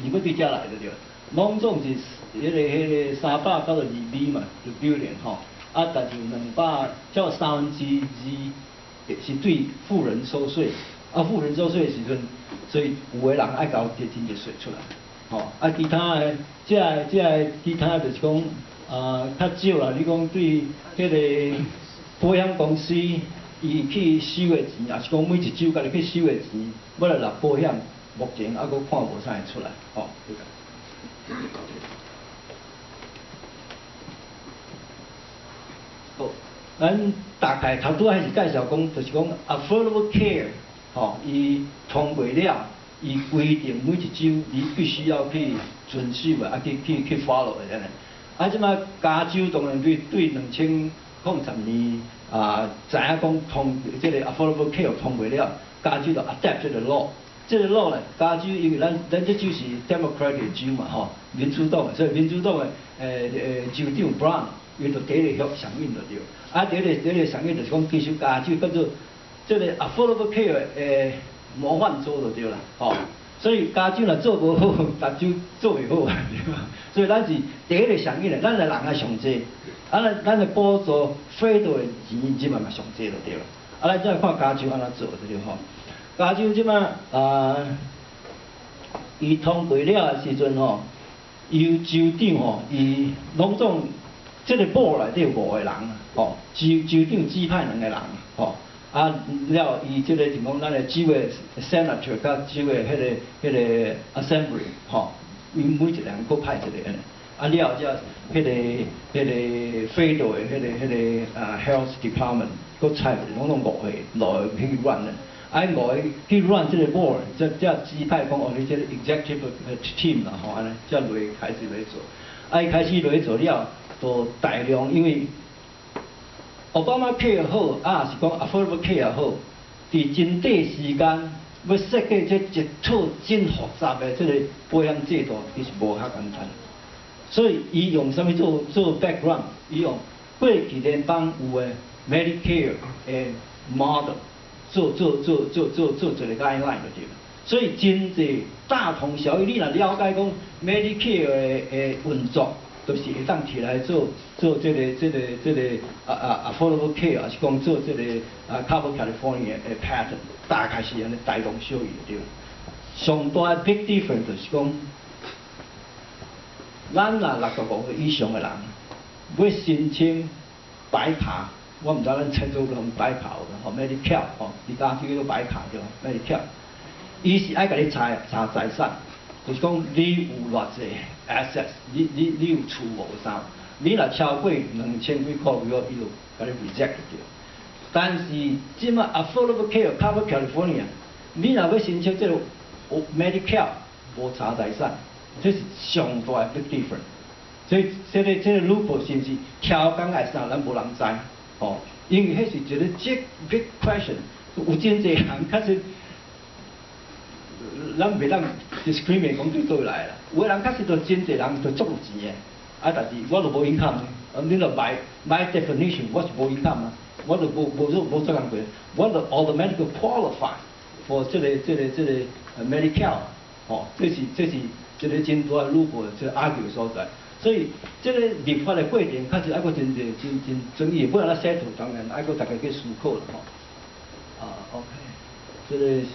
如果对遮来就对，拢总是迄个392米嘛，就billion吼，啊，但是叫2/3是对富人收税，啊，富人收税的时阵，所以有的人爱交摕真济税出来，吼，啊，其他的其他就是讲，较少啦，你讲对迄个保险公司。伊去收的钱，也是讲每一周家己去收的钱，要来纳保险，目前还阁看无啥会出来，吼。好，咱大概头拄还是介绍讲，就是讲 affordable care， 吼，伊通过了，伊规定每一周你必须要去遵守的，啊去 follow 的安尼。啊，即摆加州当然对2010年。知影讲通这个 affordable care 通过了，加州就 adapt 这个 law。这个 law 呢，加州因为咱这州是 Democratic 州嘛，吼，民主党的，所以民主党的州长 Brown 伊就第一个响应就对。啊，第一个响应就是讲，其实加州叫做这个 affordable care 模范州就对啦，吼。所以加州若做无好，达州做袂好啊，对吧？所以咱是第一个响应的，咱的人也上济。啊，咱的补助费到的钱即嘛上济就对了。啊，咱再看加州安怎做就对吼。加州即马伊通过了的时阵吼，由州长吼，伊拢总即个部内底有5个人吼，州长指派2个人吼。啊，了伊即个情况，咱的州的 senator 甲州的迄个 assembly 吼，伊每一个人各派一个安尼。啊了，才迄个 federal 的迄个health department， 佮采拢5个去 run 的，啊5个去 run 这个 board， 才指派讲哦，你这个 executive team 啦吼，安尼才开始来做，啊伊开始来做了，就大量因为奥巴马 care 好，啊是讲 affordable care 好，伫真短时间要设计这一套真复杂的这个保险制度，其实无遐简单。所以，伊用啥物做 background？ 伊用过去联邦有诶 Medicare 诶 model 做一个 guideline 就对了。所以真侪大同小异。你若了解讲 Medicare 诶运作，就是会当摕来做这个affordable care， 还是讲做这个Cover California 诶 pattern， 大概是安尼大同小异就对了。上大 big difference 就是讲。咱若65岁以上的人，要申请白卡，我毋知咱称作用白卡吼 ，Medicare 吼，伫加州叫做白卡对吧 ？Medicare， 伊是爱甲你查财产，就是讲你有偌济 assets， 你有厝无啥，你若超过2000几块以后，伊就甲你 reject 掉。但是即马 affordable care cover California， 你若要申请这个 Medicare， 无查财产。这是上大的 big difference， 所以这个 loophole 是毋是挑工爱啥，咱无人知，哦，因为迄是一个big question， 有真侪人确实，咱袂当 discriminate 讲对倒来啦，有个人确实就真侪人就足有钱的，啊，但是我就无 income， 你就 my definition， 我是无 income 啊，我就无做工过，我就 automatically qualify for 这个 Medicare， 哦，这是。一个真大的loophole，这个 argue 所在，所以这个立法的过程，确实还阁真争议，不然咱 settle 当然还阁大家去思考了吼。OK， 这个是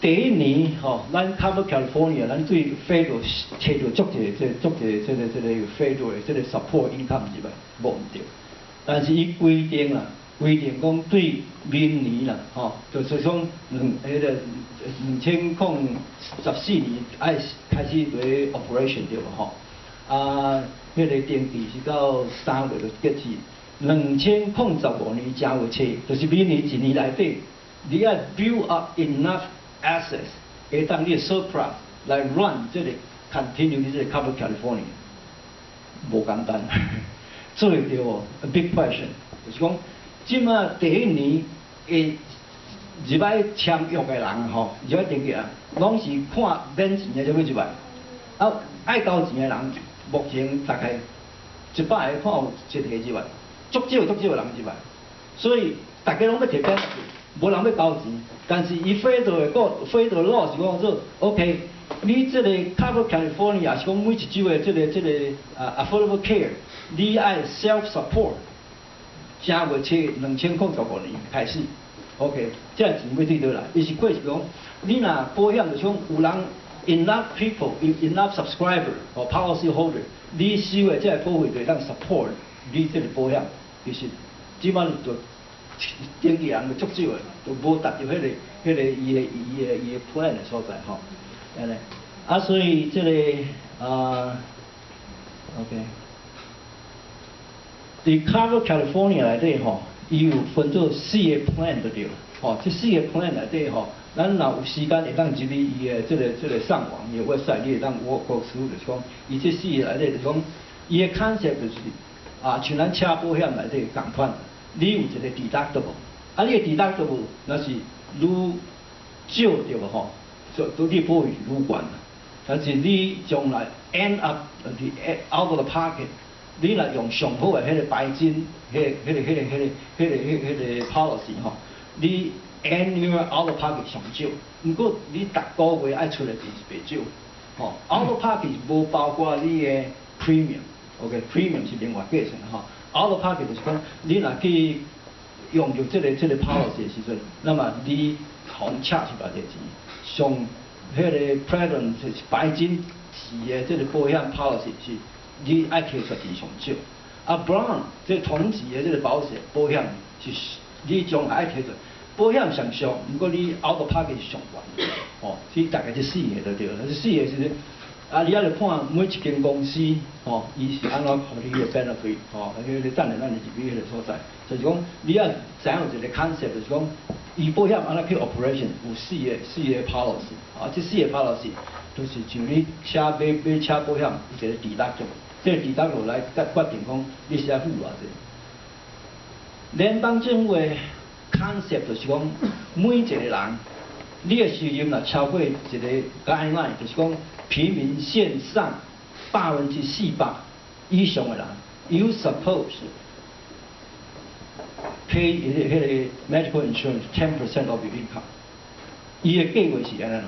第一年吼，咱 Cover California， 咱对 federal 摕到足侪这个 federal 的这个 support income 入来，无毋对，但是伊规定啦。规定讲对明年啦，吼，就是讲2014年爱开始为 operation 对无吼？迄个定期是到3月就结束，2015年正月初，就是明年1年内底，你要 build up enough assets， 会当你的 surplus 来 run 这个 continue 你这个 cover California， 无简单，做会到哦 ，a big question， 就是讲。即马第一年会入来签约的人吼，入来登记啊，拢是看免钱的才要入来。啊，爱交钱的人，目前大概100个看有1个入来，足少的人入来。所以大家拢要摕免，无人要交钱。但是伊非得law是讲说 ，OK，你这个 Cover California 是讲每一州的这个affordable care， 你爱 self support， 正月初2015年开始 ，OK， 这钱要对倒来，伊是过是讲，你若保险就讲有人 enough people，enough subscriber 或 policy holder， 你收的这个保费就当 support 你这个保险，其实即摆就登记人就足少的，就无达到迄个伊的 plan 的所在吼，安尼。啊，所以这个OK， 伫 Cover California 内底吼，伊有分做4个 plan 就对了，吼，这4个 plan 内底吼，咱若有时间会当入去伊的这个上网伊的 website， 你会当我through就是讲，伊这4个内底就是讲，伊的 concept 就是像咱车保险内底共款，你有一个 deductible， 啊，你的 deductible 若是愈少对无吼，就你保费愈悬。但是你将来 end up out of the pocket， 你若用上好的迄个白金，迄个 policy 吼，你 annual out of pocket 上少，不过你逐个月爱出的钱是袂少，吼 out of pocket 无包括你的 premium，OK，premium 是另外计算吼 ，out of pocket 就是讲你若去用着这个 policy 的时阵，那么你红赤是偌济钱，上迄个 Platinum 就是白金级的这个保险 policy 是，你爱摕出钱上少。啊 Brown 这同级的这个保险是，你将来爱摕出，保险上俗，不过你 out of pocket 是上悬。哦，所以大概这4个就对了。这4个是，你还要看每一间公司，哦，伊是安怎考虑的 benefit， 哦，迄个等下咱就入去迄个所在。就是讲，你要知影有一个 concept， 就是讲，伊保险安怎去 operation 有4个 policy， 啊，这4个 policy 就是像你买车保险有一个deductible，这个deductible来决定讲你是要付偌济。联邦政府的 concept 就是讲，每一个人，你的收入若超过一个 guideline， 就是讲平民线上400%以上的人 ，you suppose pay 迄个 medical insurance 10% of your income。伊的计划是安尼啦，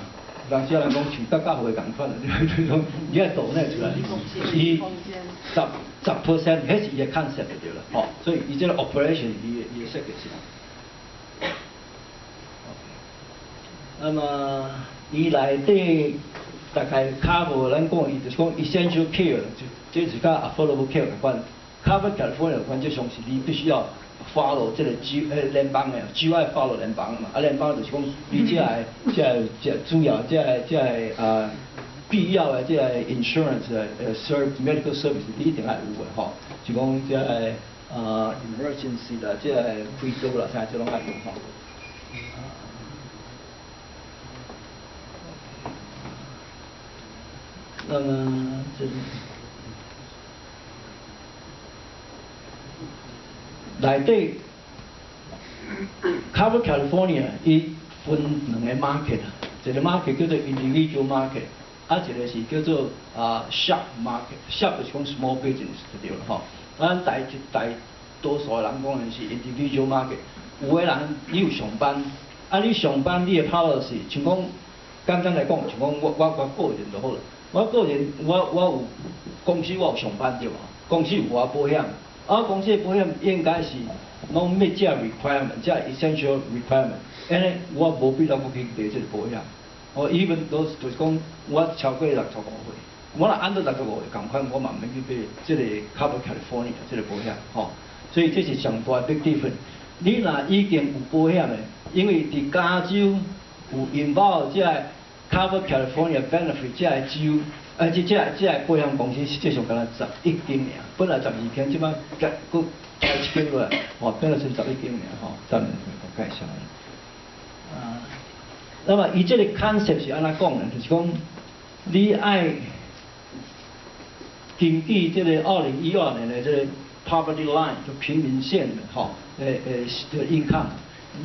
人少人讲像甲教会共款啦，就是讲你要倒那出来，伊10%，迄是伊的 concept 就对了，吼，所以伊这个 operation 伊的设计是。那么伊内底大概 cover 咱讲伊就是讲 essential care， 这是甲 affordable care 有关 ，cover California 有关，就像是你必须要 follow 这个联邦的，州爱 follow 联邦嘛，联邦就是讲你这主要必要的这 insurance medical service 你一定要有的吼，就讲这emergency 啦，这开刀啦，啥这拢要有吼。那么这里内底 Cover California 伊分2个 market， 一个 market 叫做 individual market， 一个是叫做shop market。shop 就是讲 small business 就对了吼。咱大多数的人讲的是 individual market， 有的人你有上班，你上班你的 policy， 像讲简单来讲，像讲我个人就好了。我个人我有公司，我有上班对无？公司有我保险，公司的保险应该是拢 meet 这 requirement， 这 essential requirement， 安尼我无必要去买这个保险。even 就是讲我超过65岁，我若按到65岁共款，我嘛免去买这个 Cover California 这个保险，吼。所以这是上大 big difference。你若已经有保险的，因为伫加州有 involve 这 Cover California benefit 这个州，这个保险公司实际上敢若11间尔，本来12间，即摆佮开1间落来，变成11间尔吼，暂时介绍。那么伊这个 concept 是安怎讲呢？就是讲你爱根据这个2012年的这个 poverty line 就平民线的吼，income。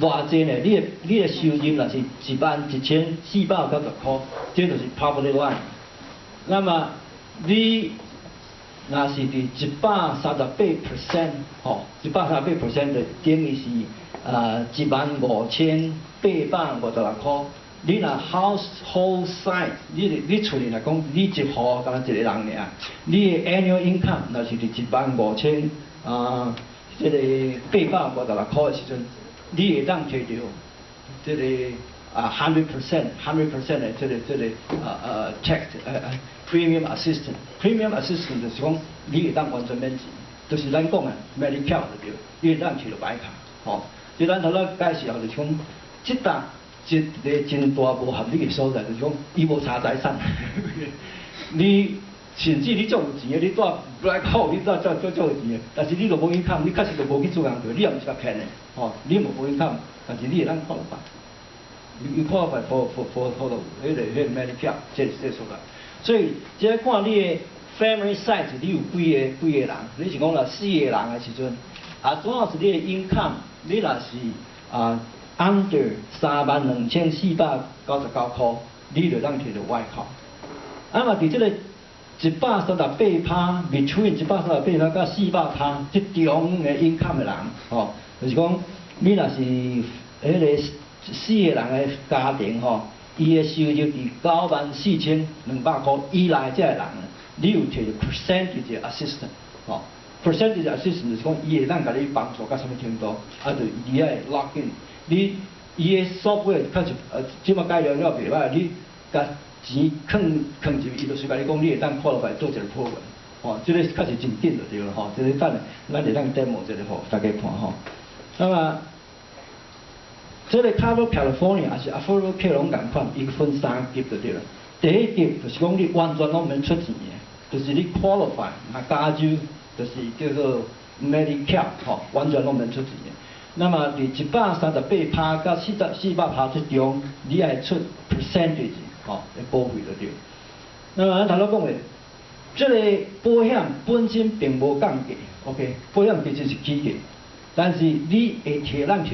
偌济呢？你的收入若是11490块，这就是 poverty line。那么你若是伫138%，吼，138%的等于是15856块，你若 household size， 你厝里来讲，你一户敢若一个人尔，你的 annual income 若是伫15000即个856块的时阵，你会当摕到即个100% 的即个tax premium assistance，premium assistance 就是讲你会当完全免钱，就是咱讲的 Medicare 就对，你会当摕到白卡，吼。即咱头仔介绍就是讲，即搭一个真大无合理的所在，就是讲伊无查财产，你。甚至你足有钱的，你住 black hole， 你足有钱的，但是你就无income，你确实就无去做工作，你也毋是甲骗的，吼，你无income，但是你会当看落办，你看落办 for 迄个 Medicare， 这出来，所以即个看你的 family size， 你有几个人，你是讲若4个人的时阵，主要是你的 income， 你若是under32,499块，你就当摕到外口，嘛伫即个。138%， between 138%到400%，即中的 income 的人，吼，就是讲你若是迄个4个人的家庭，吼，伊的收入伫94200块以内，这个人，你有摕到 percentage 的 assistance， 吼 ，percentage 的 assistance 就是讲伊会当甲你帮助到什么程度，就伊爱 lock in， 伊的 software 确实即马改良了袂歹，你甲。钱放入，伊就随便你讲，你会当看落来做一个破文，吼，这个确实真紧就对了吼，这个等下咱会当 demo 这个吼，大家看吼。那么，这个 Cover California 也是 Affordable Care 拢共款，伊分3级就对了。第一级就是讲你完全拢免出钱的，就是你 qualify， 加州就是叫做 Medicare 吼，完全拢免出钱的。那么伫138%到400%之中，你爱出 percentage。吼，来保费就对。那么咱头仔讲的，这个保险本身并无降价 ，OK， 保险其实是起价，但是你会摕咱摕。